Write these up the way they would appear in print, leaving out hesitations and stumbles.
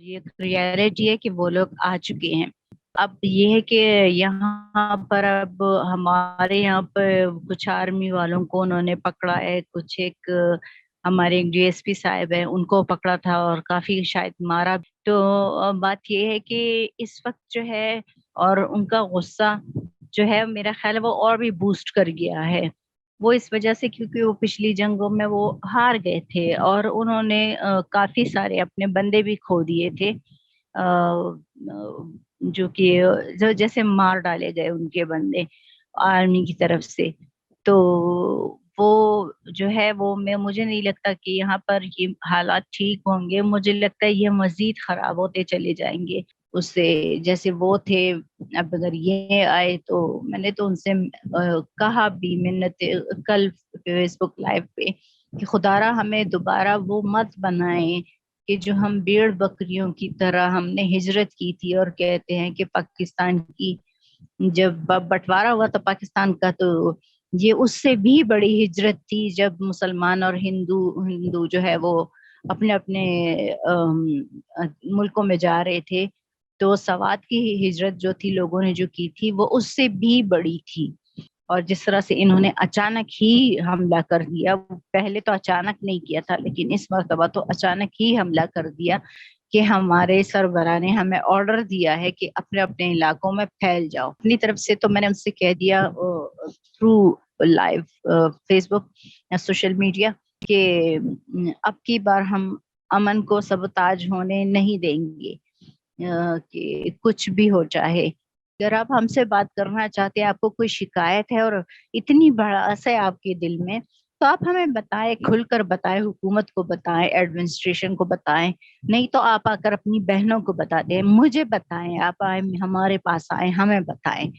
یہ ریالٹی ہے کہ وہ لوگ آ چکے ہیں. اب یہ ہے کہ یہاں پر اب ہمارے یہاں پہ کچھ آرمی والوں کو انہوں نے پکڑا ہے، کچھ ایک ہمارے ڈی ایس پی صاحب ہیں ان کو پکڑا تھا اور کافی شاید مارا. تو بات یہ ہے کہ اس وقت جو ہے اور ان کا غصہ جو ہے میرا خیال ہے وہ اور بھی بوسٹ کر گیا ہے. وہ اس وجہ سے کیونکہ وہ پچھلی جنگوں میں وہ ہار گئے تھے اور انہوں نے کافی سارے اپنے بندے بھی کھو دیے تھے، جو کہ جیسے مار ڈالے گئے ان کے بندے آرمی کی طرف سے. تو وہ جو ہے وہ مجھے نہیں لگتا کہ یہاں پر یہ حالات ٹھیک ہوں گے. مجھے لگتا ہے یہ مزید خراب ہوتے چلے جائیں گے اس سے جیسے وہ تھے. اب اگر یہ آئے تو میں نے تو ان سے کہا بھی منت کل فیس بک لائیو پہ کہ خدا را ہمیں دوبارہ وہ مت بنائیں کہ جو ہم بھیڑ بکریوں کی طرح ہم نے ہجرت کی تھی. اور کہتے ہیں کہ پاکستان کی جب بٹوارا ہوا تھا پاکستان کا تو یہ اس سے بھی بڑی ہجرت تھی جب مسلمان اور ہندو جو ہے وہ اپنے اپنے ملکوں میں جا رہے تھے. تو سوات کی ہجرت جو تھی لوگوں نے جو کی تھی وہ اس سے بھی بڑی تھی. اور جس طرح سے انہوں نے اچانک ہی حملہ کر دیا، پہلے تو اچانک نہیں کیا تھا لیکن اس مرتبہ تو اچانک ہی حملہ کر دیا کہ ہمارے سربراہ نے ہمیں آرڈر دیا ہے کہ اپنے اپنے علاقوں میں پھیل جاؤ. اپنی طرف سے تو میں نے ان سے کہہ دیا تھرو لائیو فیس بک یا سوشل میڈیا کہ اب کی بار ہم امن کو سبوتاج ہونے نہیں دیں گے، کہ کچھ بھی ہو چاہے. اگر آپ ہم سے بات کرنا چاہتے ہیں، آپ کو کوئی شکایت ہے اور اتنی بڑاس ہے آپ کے دل میں تو آپ ہمیں بتائیں، کھل کر بتائیں، حکومت کو بتائیں، ایڈمنسٹریشن کو بتائیں. نہیں تو آپ آ کر اپنی بہنوں کو بتا دیں، مجھے بتائیں، آپ آئیں ہمارے پاس آئیں، ہمیں بتائیں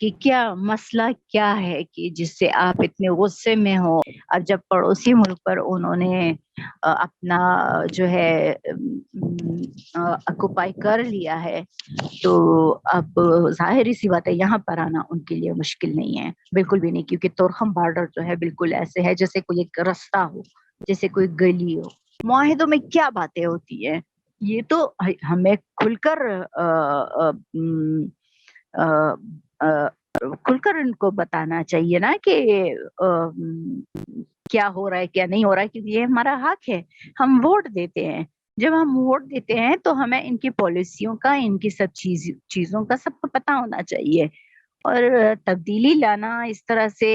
کہ کیا مسئلہ کیا ہے کہ جس سے آپ اتنے غصے میں ہو. اب جب پڑوسی ملک پر انہوں نے اپنا جو ہے اکوپائی کر لیا ہے تو اب ظاہری سی بات ہے یہاں پر آنا ان کے لیے مشکل نہیں ہے، بالکل بھی نہیں. کیونکہ تورخم بارڈر جو ہے بالکل ایسے ہے جیسے کوئی ایک رستہ ہو، جیسے کوئی گلی ہو. معاہدوں میں کیا باتیں ہوتی ہیں یہ تو ہمیں کھل کر کھل کر ان کو بتانا چاہیے نا کہ کیا ہو رہا ہے کیا نہیں ہو رہا ہے. کیونکہ یہ ہمارا حق ہے، ہم ووٹ دیتے ہیں. جب ہم ووٹ دیتے ہیں تو ہمیں ان کی پالیسیوں کا، ان کی سب چیزوں کا سب کو پتہ ہونا چاہیے. اور تبدیلی لانا اس طرح سے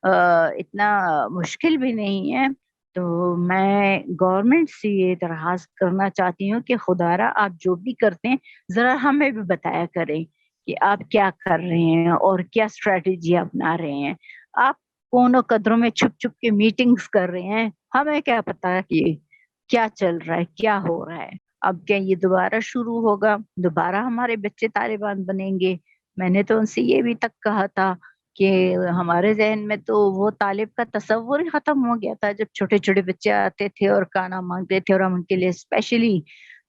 اتنا مشکل بھی نہیں ہے. تو میں گورنمنٹ سے یہ درخواست کرنا چاہتی ہوں کہ خدا را آپ جو بھی کرتے ہیں ذرا ہمیں بھی بتایا کریں کہ آپ کیا کر رہے ہیں اور کیا اسٹریٹجی اپنا رہے ہیں. آپ کونوں قدروں میں چھپ چھپ کے میٹنگز کر رہے ہیں، ہمیں کیا پتا کہ کیا چل رہا ہے، کیا ہو رہا ہے. اب کیا یہ دوبارہ شروع ہوگا، دوبارہ ہمارے بچے طالبان بنیں گے. میں نے تو ان سے یہ بھی تک کہا تھا کہ ہمارے ذہن میں تو وہ طالب کا تصور ہی ختم ہو گیا تھا جب چھوٹے چھوٹے بچے آتے تھے اور کھانا مانگتے تھے اور ہم ان کے لیے اسپیشلی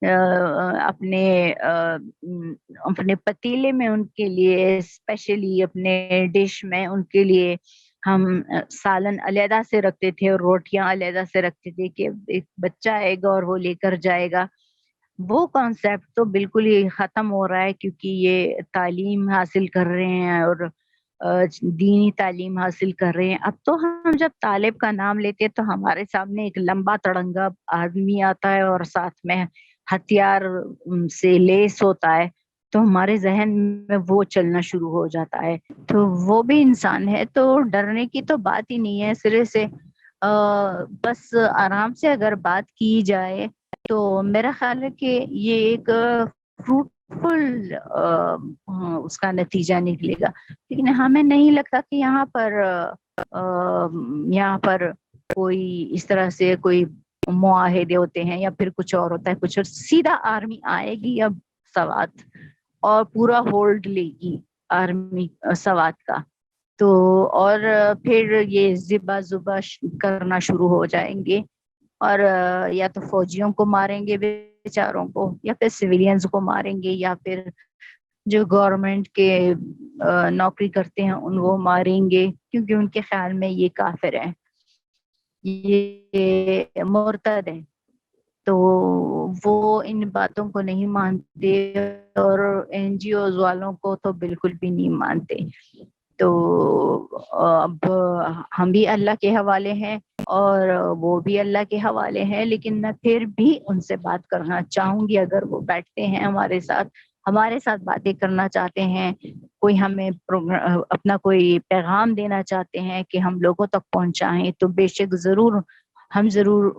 اپنے اپنے پتیلے میں ان کے لیے اسپیشلی اپنے ڈش میں ان کے لیے ہم سالن علیحدہ سے رکھتے تھے اور روٹیاں علیحدہ سے رکھتے تھے کہ ایک بچہ آئے گا اور وہ لے کر جائے گا. وہ کانسیپٹ تو بالکل ہی ختم ہو رہا ہے کیونکہ یہ تعلیم حاصل کر رہے ہیں اور دینی تعلیم حاصل کر رہے ہیں. اب تو ہم جب طالب کا نام لیتے ہیں تو ہمارے سامنے ایک لمبا تڑنگا آدمی آتا ہے اور ساتھ میں ہتھیار سے لیس ہوتا ہے تو ہمارے ذہن میں وہ چلنا شروع ہو جاتا ہے. تو وہ بھی انسان ہے تو ڈرنے کی تو بات ہی نہیں ہے سرے سے. بس آرام سے اگر بات کی جائے تو میرا خیال ہے کہ یہ ایک فروٹفل اس کا نتیجہ نکلے گا. لیکن ہمیں نہیں لگتا کہ یہاں پر کوئی اس طرح سے کوئی معاہدے ہوتے ہیں یا پھر کچھ اور ہوتا ہے. کچھ اور سیدھا آرمی آئے گی اب سوات اور پورا ہولڈ لے گی آرمی سوات کا. تو اور پھر یہ ذبح ذبح کرنا شروع ہو جائیں گے اور یا تو فوجیوں کو ماریں گے بیچاروں کو یا پھر سویلینز کو ماریں گے یا پھر جو گورنمنٹ کے نوکری کرتے ہیں ان کو ماریں گے کیونکہ ان کے خیال میں یہ کافر ہیں، یہ مرتد ہیں. تو وہ ان باتوں کو نہیں مانتے اور NGOs والوں کو تو بالکل بھی نہیں مانتے. تو اب ہم بھی اللہ کے حوالے ہیں اور وہ بھی اللہ کے حوالے ہیں، لیکن میں پھر بھی ان سے بات کرنا چاہوں گی اگر وہ بیٹھتے ہیں ہمارے ساتھ باتیں کرنا چاہتے ہیں، کوئی ہمیں اپنا کوئی پیغام دینا چاہتے ہیں کہ ہم لوگوں تک پہنچائیں، تو بے شک ہم ضرور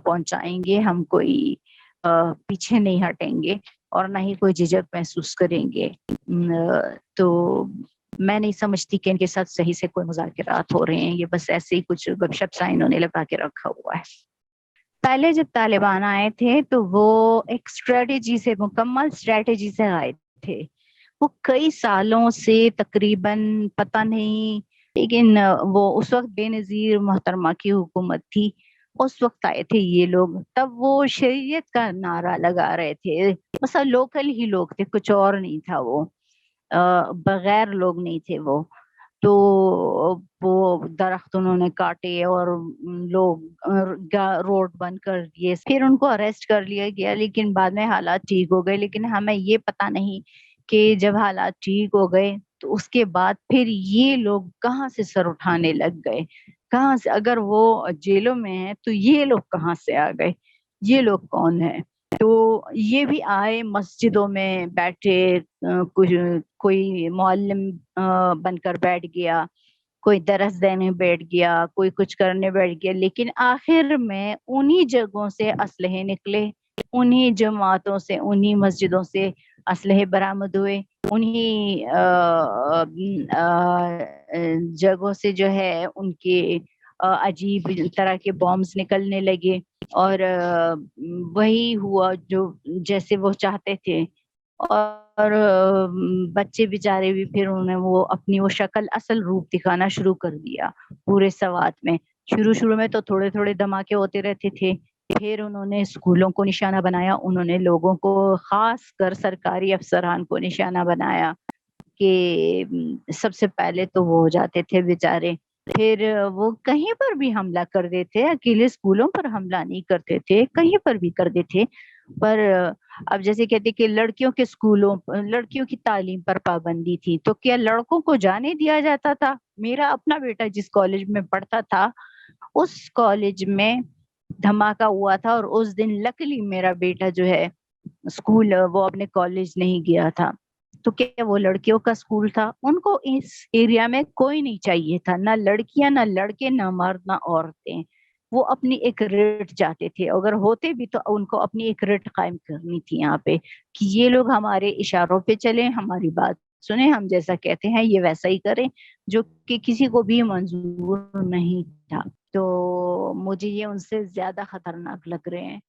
پہنچائیں گے. ہم کوئی پیچھے نہیں ہٹیں گے اور نہ ہی کوئی جھجک محسوس کریں گے. تو میں نہیں سمجھتی کہ ان کے ساتھ صحیح سے کوئی مذاکرات ہو رہے ہیں، یہ بس ایسے ہی کچھ گپ شپ سا انہوں نے لگا کے رکھا ہوا ہے. پہلے جب طالبان آئے تھے تو وہ ایک مکمل اسٹریٹجی سے آئے تھے. وہ کئی سالوں سے تقریباً پتہ نہیں، لیکن وہ اس وقت بے نظیر محترمہ کی حکومت تھی، اس وقت آئے تھے یہ لوگ. تب وہ شریعت کا نعرہ لگا رہے تھے، مثلا لوکل ہی لوگ تھے، کچھ اور نہیں تھا، وہ بغیر لوگ نہیں تھے. تو وہ درخت انہوں نے کاٹے اور لوگ روڈ بند کر دیے، پھر ان کو اریسٹ کر لیا گیا، لیکن بعد میں حالات ٹھیک ہو گئے. لیکن ہمیں یہ پتہ نہیں کہ جب حالات ٹھیک ہو گئے تو اس کے بعد پھر یہ لوگ کہاں سے سر اٹھانے لگ گئے، کہاں سے؟ اگر وہ جیلوں میں ہیں تو یہ لوگ کہاں سے آ گئے؟ یہ لوگ کون ہیں؟ تو یہ بھی آئے مسجدوں میں بیٹھے، کوئی معلم بن کر بیٹھ گیا، کوئی درس دینے بیٹھ گیا، کوئی کچھ کرنے بیٹھ گیا، لیکن آخر میں انہی جگہوں سے اسلحے نکلے، انہی جماعتوں سے، انہی مسجدوں سے اسلحے برآمد ہوئے، انہی جگہوں سے جو ہے ان کے عجیب طرح کے بامز نکلنے لگے، اور وہی ہوا جو جیسے وہ چاہتے تھے. اور بچے بیچارے بھی پھر انہیں وہ اپنی وہ شکل اصل روپ دکھانا شروع کر دیا پورے سوات میں. شروع میں تو تھوڑے تھوڑے دھماکے ہوتے رہتے تھے، پھر انہوں نے اسکولوں کو نشانہ بنایا، انہوں نے لوگوں کو، خاص کر سرکاری افسران کو نشانہ بنایا کہ سب سے پہلے تو وہ ہو جاتے تھے بیچارے. پھر وہ کہیں پر بھی حملہ کر دیتے، اکیلے اسکولوں پر حملہ نہیں کرتے تھے، کہیں پر بھی کر دیتے. پر اب جیسے کہتے کہ لڑکیوں کے اسکولوں، لڑکیوں کی تعلیم پر پابندی تھی، تو کیا لڑکوں کو جانے دیا جاتا تھا؟ میرا اپنا بیٹا جس کالج میں پڑھتا تھا اس کالج میں دھماکہ ہوا تھا، اور اس دن لکلی میرا بیٹا جو ہے اسکول، وہ اپنے کالج نہیں گیا تھا. تو کیا وہ لڑکیوں کا اسکول تھا؟ ان کو اس ایریا میں کوئی نہیں چاہیے تھا، نہ لڑکیاں، نہ لڑکے، نہ مرد، نہ عورتیں. وہ اپنی ایک رٹ چاہتے تھے، اگر ہوتے بھی تو ان کو اپنی ایک رٹ قائم کرنی تھی یہاں پہ، کہ یہ لوگ ہمارے اشاروں پہ چلیں، ہماری بات سنیں، ہم جیسا کہتے ہیں یہ ویسا ہی کریں، جو کہ کسی کو بھی منظور نہیں تھا. تو مجھے یہ ان سے زیادہ خطرناک لگ رہے ہیں.